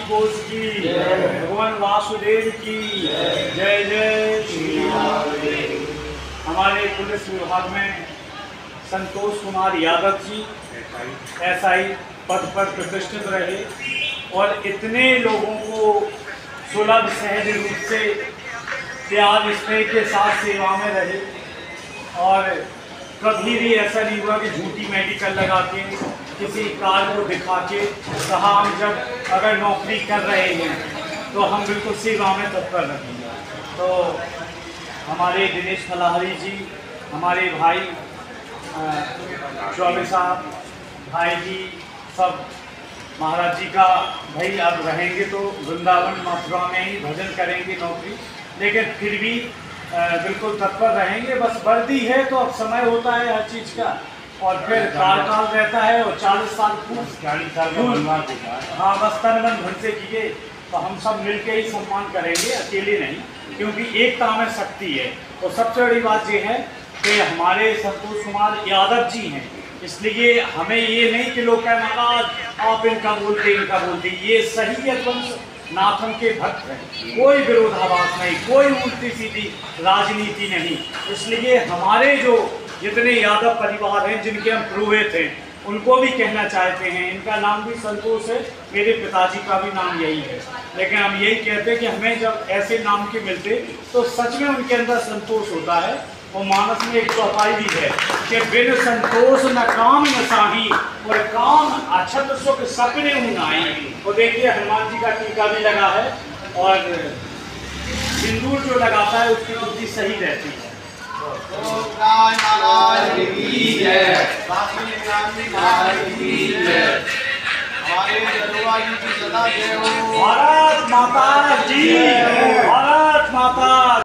बोस की, भगवान वासुदेव की जय जय श्री राम। हमारे पुलिस विभाग में संतोष कुमार यादव जी एसआई पद पर प्रतिष्ठित रहे और इतने लोगों को सुलभ सहज रूप से प्यार स्नेह के साथ सेवा में रहे और कभी भी ऐसा नहीं हुआ कि झूठी मेडिकल लगा के किसी कार को दिखा के कहा हम जब अगर नौकरी कर रहे हैं तो हम बिल्कुल सेवा में तत्पर रहेंगे। तो हमारे दिनेश फलाहारी जी, हमारे भाई चौबे साहब, भाई जी सब महाराज जी का भाई अब रहेंगे तो वृंदावन मथुरा में ही भजन करेंगे नौकरी, लेकिन फिर भी बिल्कुल तत्पर रहेंगे। बस वर्दी है तो अब समय होता है हर चीज़ का और फिर कार्यकाल रहता है और 40 साल हाँ बस तन मन धन से किए तो हम सब मिलके ही सम्मान करेंगे, अकेले नहीं, क्योंकि एकता में शक्ति है। और सबसे बड़ी बात ये है कि हमारे संतोष कुमार यादव जी हैं, इसलिए हमें ये नहीं कि लोग कहना आप इनका बोलते, ये सही यदुवंश नाथन के भक्त हैं, कोई विरोधाभास नहीं, कोई उल्टी सीधी राजनीति नहीं। इसलिए हमारे जो जितने यादव परिवार हैं जिनके हम पुरोहित हैं उनको भी कहना चाहते हैं, इनका नाम भी संतोष है, मेरे पिताजी का भी नाम यही है, लेकिन हम यही कहते हैं कि हमें जब ऐसे नाम के मिलते तो सच में उनके अंदर संतोष होता है। और मानस में एक चौपाई भी है कि बिन संतोष न काम न साही और काम अछत सुख सपने उनाई। और देखिए हनुमान जी का टीका भी लगा है और सिंदूर जो लगाता है उसकी बुद्धि सही रहती है। भारत माता जी, भारत माता।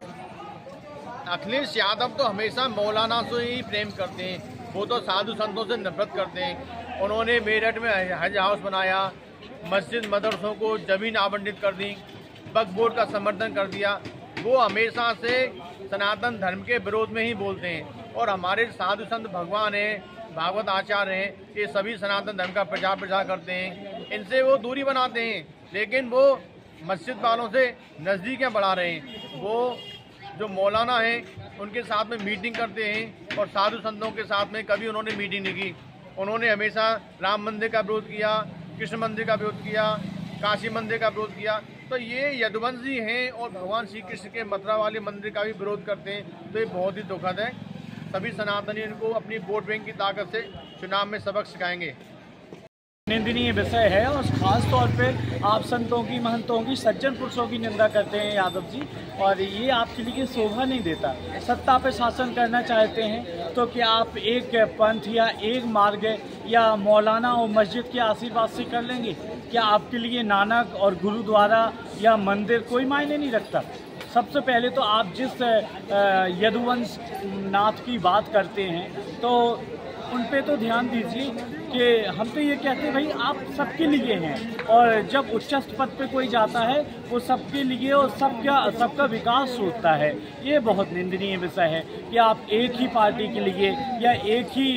अखिलेश यादव तो हमेशा मौलाना से ही प्रेम करते हैं, वो तो साधु संतों से नफरत करते हैं। उन्होंने मेरठ में हज हाउस बनाया, मस्जिद मदरसों को ज़मीन आवंटित कर दी, वक्फ बोर्ड का समर्थन कर दिया। वो हमेशा से सनातन धर्म के विरोध में ही बोलते हैं और हमारे साधु संत भगवान हैं, भागवत आचार्य हैं, ये सभी सनातन धर्म का प्रचार करते हैं। इनसे वो दूरी बनाते हैं, लेकिन वो मस्जिद वालों से नज़दीकियाँ बढ़ा रहे हैं। वो जो मौलाना हैं उनके साथ में मीटिंग करते हैं और साधु संतों के साथ में कभी उन्होंने मीटिंग नहीं की। उन्होंने हमेशा राम मंदिर का विरोध किया, कृष्ण मंदिर का विरोध किया, काशी मंदिर का विरोध किया। तो ये यदुवंशी हैं और भगवान श्री कृष्ण के मथुरा वाले मंदिर का भी विरोध करते हैं। तो ये बहुत ही दुखद है। सभी सनातनी इनको अपनी वोट बैंक की ताकत से चुनाव में सबक सिखाएंगे। निंदनीय विषय है और खास तौर पे आप संतों की, महंतों की, सज्जन पुरुषों की निंदा करते हैं यादव जी, और ये आपके लिए शोभा नहीं देता। सत्ता पे शासन करना चाहते हैं तो क्या आप एक पंथ या एक मार्ग या मौलाना और मस्जिद के आशीर्वाद से कर लेंगे? क्या आपके लिए नानक और गुरुद्वारा या मंदिर कोई मायने नहीं रखता? सबसे पहले तो आप जिस यदुवंश नाथ की बात करते हैं तो उन पे तो ध्यान दीजिए कि हम तो ये कहते हैं भाई आप सबके लिए हैं, और जब उच्चस्थ पद पे कोई जाता है वो सबके लिए और सबका विकास सोचता है। ये बहुत निंदनीय विषय है कि आप एक ही पार्टी के लिए या एक ही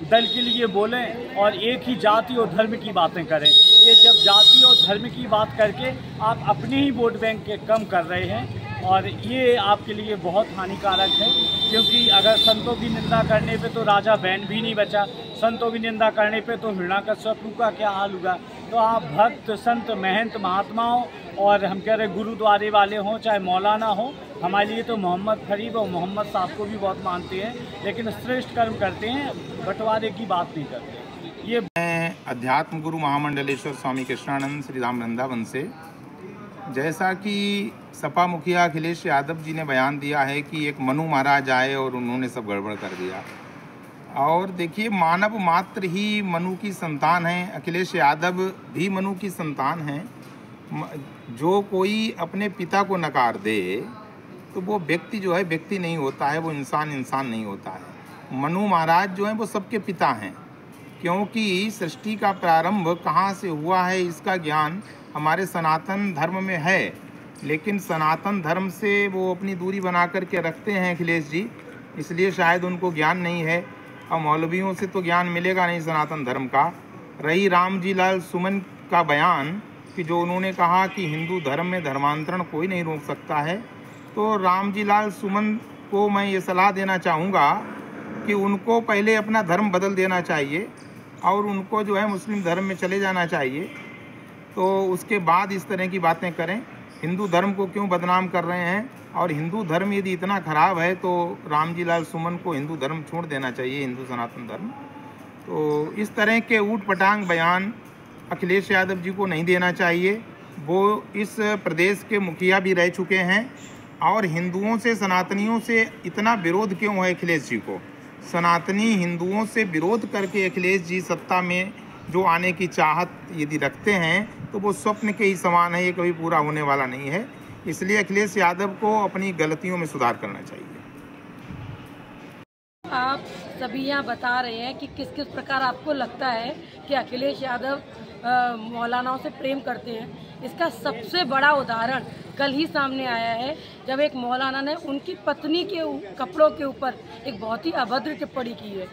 दल के लिए बोलें और एक ही जाति और धर्म की बातें करें। ये जब जाति और धर्म की बात करके आप अपने ही वोट बैंक के कम कर रहे हैं और ये आपके लिए बहुत हानिकारक है, क्योंकि अगर संतों की निंदा करने पे तो राजा बैन भी नहीं बचा, संतों की निंदा करने पे तो हिरण्याकश्यपु का क्या हाल होगा। तो आप भक्त, संत, महंत, महात्माओं और हम कह रहे गुरुद्वारे वाले हों चाहे मौलाना हो, हमारे लिए तो मोहम्मद फरीद और मोहम्मद साहब को भी बहुत मानते हैं, लेकिन श्रेष्ठ कर्म करते हैं, बंटवारे की बात नहीं करते। ये मैं अध्यात्म गुरु महामंडलेश्वर स्वामी कृष्णानंद श्री राम वृंदावन से, जैसा कि सपा मुखिया अखिलेश यादव जी ने बयान दिया है कि एक मनु महाराज आए और उन्होंने सब गड़बड़ कर दिया। और देखिए, मानव मात्र ही मनु की संतान है, अखिलेश यादव भी मनु की संतान हैं। जो कोई अपने पिता को नकार दे तो वो व्यक्ति जो है व्यक्ति नहीं होता है, वो इंसान नहीं होता है। मनु महाराज जो हैं वो सबके पिता हैं, क्योंकि सृष्टि का प्रारंभ कहाँ से हुआ है इसका ज्ञान हमारे सनातन धर्म में है, लेकिन सनातन धर्म से वो अपनी दूरी बना कर के रखते हैं अखिलेश जी, इसलिए शायद उनको ज्ञान नहीं है। और मौलवियों से तो ज्ञान मिलेगा नहीं सनातन धर्म का। रही राम जी लाल सुमन का बयान कि जो उन्होंने कहा कि हिंदू धर्म में धर्मांतरण कोई नहीं रोक सकता है, तो रामजी लाल सुमन को मैं ये सलाह देना चाहूँगा कि उनको पहले अपना धर्म बदल देना चाहिए और उनको जो है मुस्लिम धर्म में चले जाना चाहिए, तो उसके बाद इस तरह की बातें करें। हिंदू धर्म को क्यों बदनाम कर रहे हैं, और हिंदू धर्म यदि इतना ख़राब है तो रामजी लाल सुमन को हिंदू धर्म छोड़ देना चाहिए, हिंदू सनातन धर्म। तो इस तरह के ऊट पटांग बयान अखिलेश यादव जी को नहीं देना चाहिए। वो इस प्रदेश के मुखिया भी रह चुके हैं, और हिंदुओं से सनातनियों से इतना विरोध क्यों है अखिलेश जी को? सनातनी हिंदुओं से विरोध करके अखिलेश जी सत्ता में जो आने की चाहत यदि रखते हैं तो वो स्वप्न के ही समान है, ये कभी पूरा होने वाला नहीं है। इसलिए अखिलेश यादव को अपनी गलतियों में सुधार करना चाहिए। आप सभी यहाँ बता रहे हैं कि किस किस प्रकार आपको लगता है कि अखिलेश यादव मौलानाओं से प्रेम करते हैं। इसका सबसे बड़ा उदाहरण कल ही सामने आया है, जब एक मौलाना ने उनकी पत्नी के कपड़ों के ऊपर एक बहुत ही अभद्र टिप्पणी की है।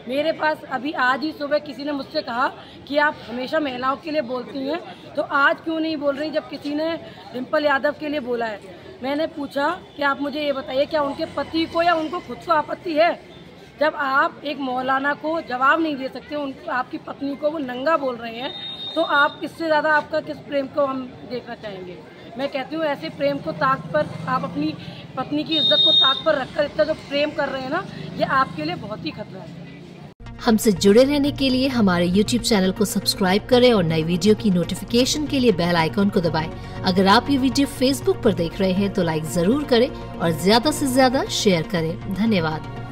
मेरे पास अभी आज ही सुबह किसी ने मुझसे कहा कि आप हमेशा महिलाओं के लिए बोलती हैं, तो आज क्यों नहीं बोल रही जब किसी ने डिम्पल यादव के लिए बोला है। मैंने पूछा कि आप मुझे ये बताइए, क्या उनके पति को या उनको खुद को आपत्ति है? जब आप एक मौलाना को जवाब नहीं दे सकते, उनको आपकी पत्नी को वो नंगा बोल रहे हैं, तो आप इससे ज़्यादा आपका किस प्रेम को हम देखना चाहेंगे? मैं कहती हूँ ऐसे प्रेम को ताक पर, आप अपनी पत्नी की इज्जत को ताक पर रखकर इतना जो प्रेम कर रहे हैं ना, ये आपके लिए बहुत ही खतरा है। हमसे जुड़े रहने के लिए हमारे YouTube चैनल को सब्सक्राइब करें और नई वीडियो की नोटिफिकेशन के लिए बेल आइकॉन को दबाएं। अगर आप ये वीडियो Facebook पर देख रहे हैं तो लाइक जरूर करें और ज्यादा से ज्यादा शेयर करें। धन्यवाद।